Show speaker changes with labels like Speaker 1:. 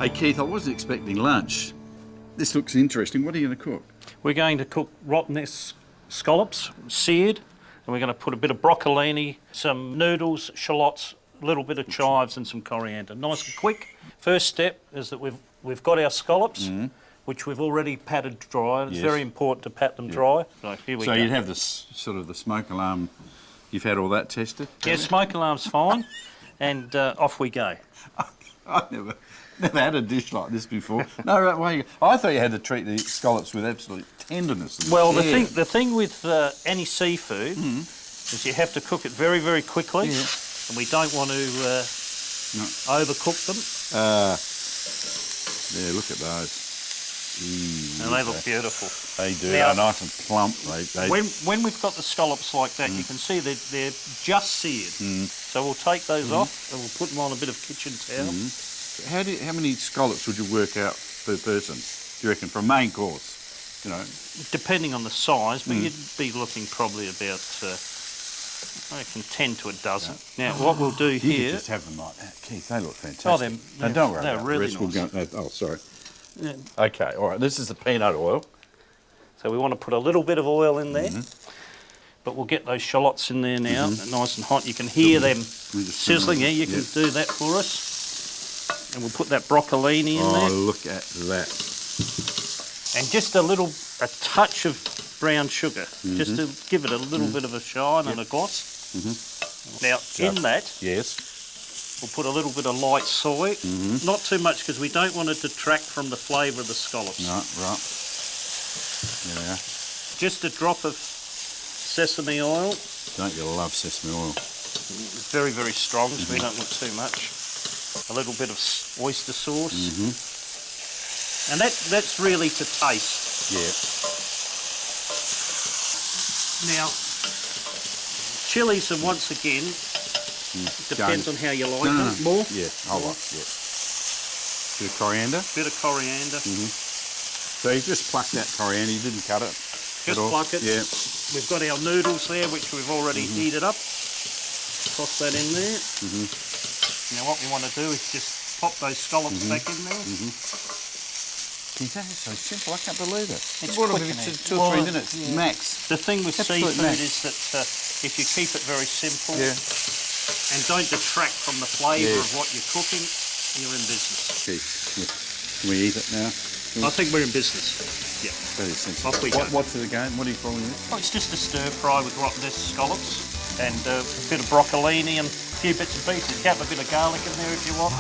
Speaker 1: Hey Keith, I wasn't expecting lunch. This looks interesting. What are you going to cook?
Speaker 2: We're going to cook rottenness scallops, seared, and we're going to put a bit of broccolini, some noodles, shallots, a little bit of chives and some coriander. Nice and quick. First step is that we've got our scallops, which we've already patted dry. It's very important to pat them dry. Right, here we go.
Speaker 1: So you'd have this sort of the smoke alarm. You've had all that tested?
Speaker 2: Yeah, smoke alarm's fine, and off we go.
Speaker 1: I've never had a dish like this before. No, right, wait. I thought you had to treat the scallops with absolute tenderness. And
Speaker 2: Well,
Speaker 1: care.
Speaker 2: the thing with any seafood is you have to cook it very, very quickly, and we don't want to overcook them.
Speaker 1: Yeah, look at those.
Speaker 2: And they look beautiful.
Speaker 1: They do.
Speaker 2: Now,
Speaker 1: They're nice and plump.
Speaker 2: When we've got the scallops like that, you can see that they're just seared. So we'll take those off and we'll put them on a bit of kitchen towel.
Speaker 1: How many scallops would you work out per person, do you reckon, for a main course? You know,
Speaker 2: Depending on the size, but you'd be looking probably about, I reckon, 10 to a dozen. Now, what we'll do
Speaker 1: you
Speaker 2: here...
Speaker 1: could just have them like that. Keith, they look fantastic.
Speaker 2: Oh,
Speaker 1: No, don't worry
Speaker 2: they're
Speaker 1: about
Speaker 2: really
Speaker 1: the rest.
Speaker 2: nice.
Speaker 1: We'll go, oh, sorry.
Speaker 2: Yeah.
Speaker 1: Okay, all right. This is the peanut oil.
Speaker 2: So we want to put a little bit of oil in there, but we'll get those shallots in there now, nice and hot. You can hear them sizzling. Yeah, you can do that for us. And we'll put that broccolini in there.
Speaker 1: Oh, look at that.
Speaker 2: And just a touch of brown sugar, just to give it a little bit of a shine and a gloss. Now, in that, we'll put a little bit of light soy, not too much because we don't want to detract from the flavour of the scallops.
Speaker 1: Right. Yeah.
Speaker 2: Just a drop of sesame oil.
Speaker 1: Don't you love sesame oil?
Speaker 2: It's very, very strong, so we don't want too much. A little bit of oyster sauce. And that's really to taste.
Speaker 1: Yeah.
Speaker 2: Now, chilies are once again, depends on how you like them. More?
Speaker 1: Yeah, whole lot, yeah. Bit of coriander?
Speaker 2: Bit of coriander.
Speaker 1: So you just plucked that coriander, you didn't cut it?
Speaker 2: Just pluck it.
Speaker 1: Yeah.
Speaker 2: We've got our noodles there, which we've already heated up. Toss that in there. Now what we want to do is just pop those scallops back in there.
Speaker 1: That is so simple, I can't believe it.
Speaker 2: It's
Speaker 1: what
Speaker 2: quick,
Speaker 1: if
Speaker 2: isn't
Speaker 1: it's
Speaker 2: it?
Speaker 1: 2 or 3 minutes, max.
Speaker 2: The thing with
Speaker 1: Absolute
Speaker 2: seafood
Speaker 1: max.
Speaker 2: is that if you keep it very simple and don't detract from the flavour of what you're cooking, you're in business.
Speaker 1: Can we eat it now?
Speaker 2: I think we're in business. Yeah.
Speaker 1: Very simple.
Speaker 2: Off we go.
Speaker 1: What's it again? What are you calling it?
Speaker 2: Oh, it's just a stir fry with rottenness scallops and a bit of broccolini and a few bits and pieces. You can have a bit of garlic in there if you want.